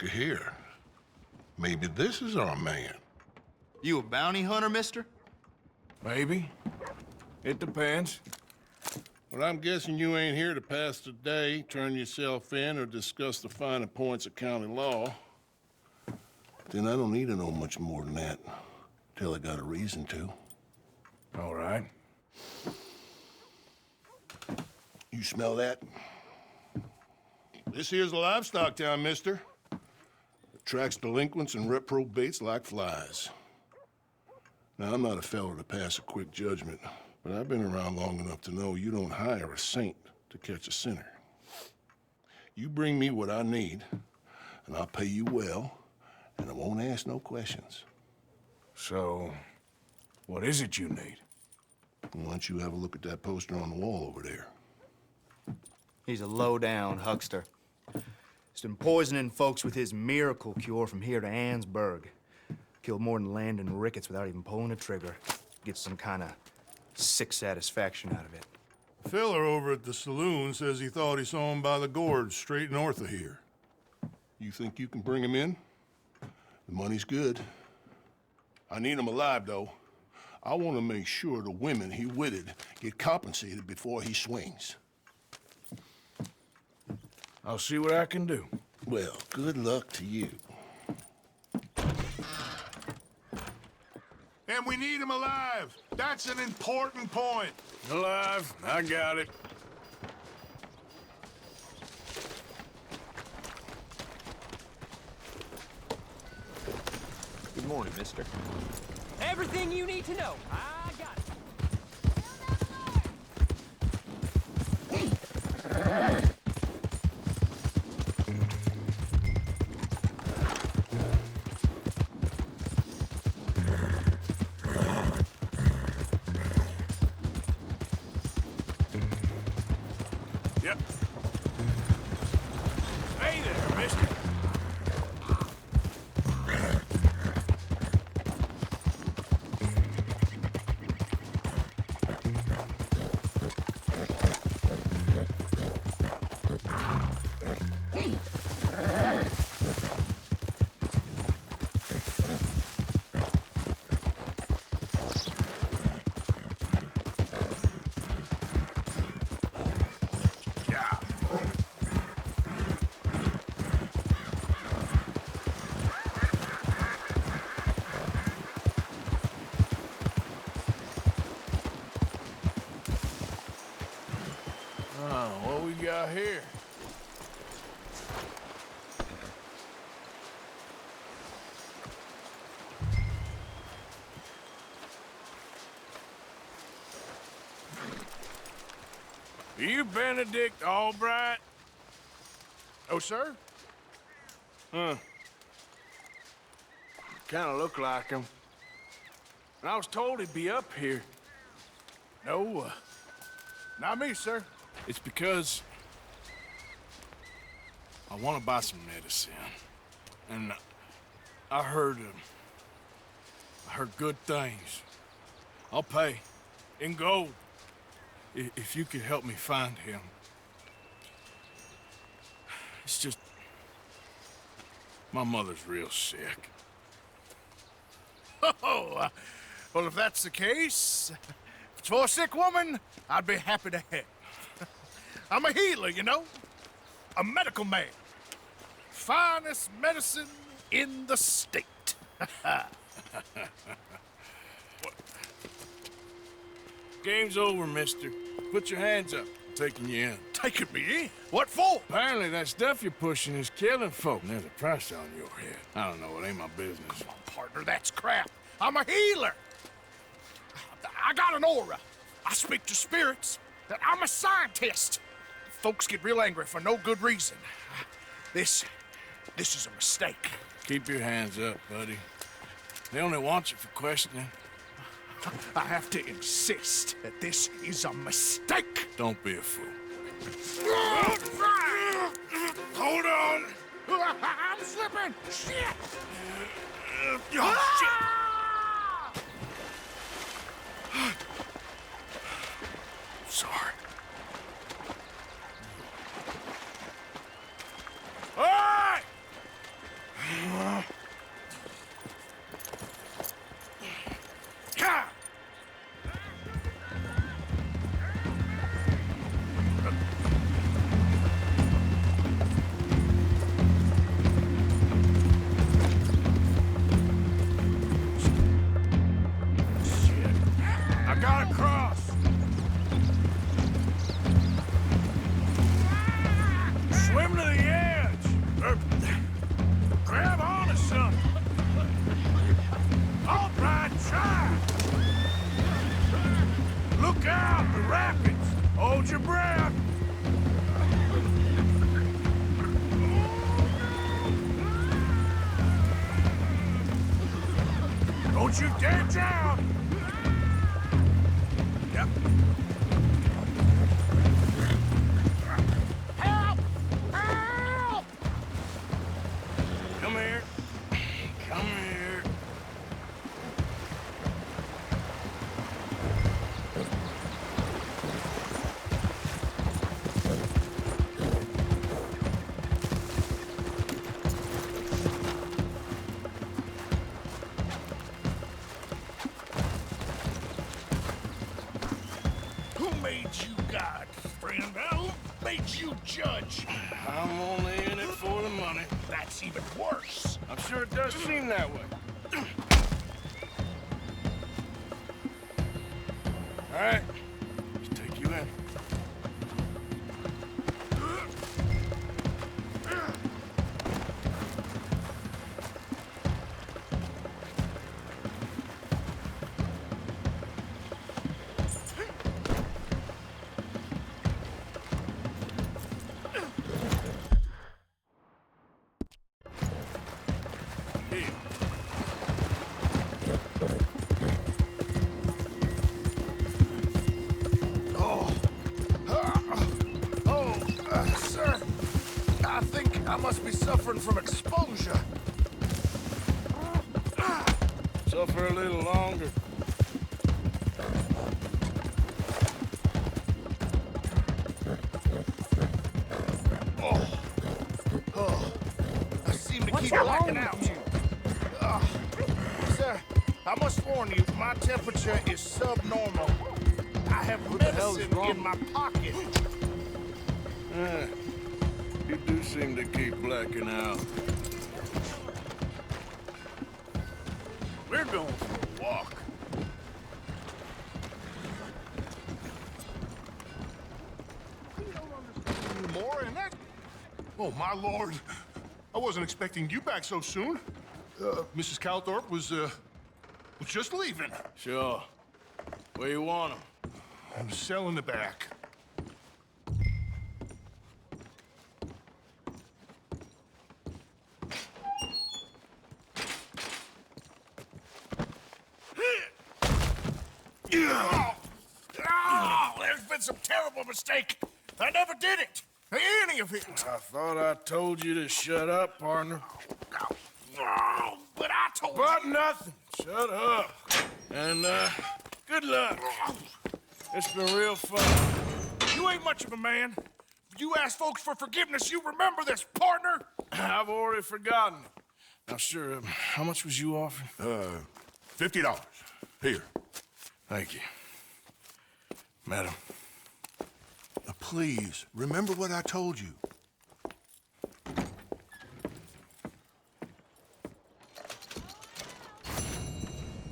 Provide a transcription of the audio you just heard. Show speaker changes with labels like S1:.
S1: looky here. Maybe this is our man.
S2: You a bounty hunter, mister?
S3: Maybe. It depends.
S1: Well, I'm guessing you ain't here to pass the day, turn yourself in, or discuss the finer points of county law. Then I don't need to know much more than that, till I got a reason to.
S3: All right.
S1: You smell that? This here's a livestock town, mister. Attracts delinquents and reprobates like flies. Now, I'm not a fellow to pass a quick judgment, but I've been around long enough to know you don't hire a saint to catch a sinner. You bring me what I need, and I'll pay you well, and I won't ask no questions.
S3: So, what is it you need?
S1: Why don't you have a look at that poster on the wall over there?
S2: He's a low-down huckster. He's been poisoning folks with his miracle cure from here to Annesburg. Killed more than Linde and Ricketts without even pulling a trigger. Gets some kind of sick satisfaction out of it.
S1: Filler over at the saloon says he thought he saw him by the gorge straight north of here. You think you can bring him in? The money's good. I need him alive, though. I want to make sure the women he witted get compensated before he swings.
S3: I'll see what I can do.
S1: Well, good luck to you.
S4: And we need him alive. That's an important point.
S3: Alive, I got it.
S2: Good morning, mister.
S5: Everything you need to know. I got it.
S3: Yep. Hey there, mister. What we got here? Are you Benedict Albright?
S4: Oh, sir?
S3: Huh. Kinda look like him. And I was told he'd be up here.
S4: No, not me, sir.
S3: It's because I want to buy some medicine. And I heard good things. I'll pay in gold if you could help me find him. It's just my mother's real sick.
S4: Oh, well, if that's the case, if it's for a sick woman, I'd be happy to help. I'm a healer, you know? A medical man. Finest medicine in the state.
S3: Game's over, mister. Put your hands up. I'm taking you in.
S4: Taking me in? What for?
S3: Apparently that stuff you're pushing is killing folk. And there's a price on your head. I don't know, it ain't my business.
S4: Oh, partner, that's crap. I'm a healer. I got an aura. I speak to spirits. I'm a scientist. Folks get real angry for no good reason. This is a mistake.
S3: Keep your hands up, buddy. They only want you for questioning.
S4: I have to insist that this is a mistake.
S3: Don't be a fool.
S4: Hold on. I'm slipping. Shit. Oh, shit. Sorry. All right.
S3: got a cross. Swim to the edge. Or grab onto something. All right, try. Look out, the rapids. Hold your breath. Don't you dare drown! Yep. Help! Help! Come here. Come here.
S4: Who made you God, friend? Who made you judge?
S3: I'm only in it for the money.
S4: That's even worse.
S3: I'm sure it does seem that way. All right, let's take you in. Here.
S4: Sir, I think I must be suffering from exposure.
S3: Suffer a little longer.
S4: I seem to
S5: What's
S4: keep
S5: wrong
S4: blacking
S5: with
S4: out.
S5: you?
S4: Sir, I must warn you, my temperature is subnormal. I have
S2: hell is
S4: medicine
S2: wrong?
S4: in my pocket.
S3: You do seem to keep blacking out.
S4: We're going for a walk.
S1: More and that... Oh, my lord. I wasn't expecting you back so soon. Mrs. Calthorpe was just leaving.
S3: Sure. Where you want 'em?
S1: I'm selling the back.
S4: Oh, there's been some terrible mistake. I never did it. Any of it.
S3: I thought I told you to shut up, partner.
S4: Oh, but I told
S3: But nothing. Shut up. And, good luck. It's been real fun.
S4: you ain't much of a man. You ask folks for forgiveness, you remember this, partner.
S3: I've already forgotten. Now, sure, how much was you offering?
S1: $50. Here.
S3: Thank you. Madam.
S1: Please, remember what I told you.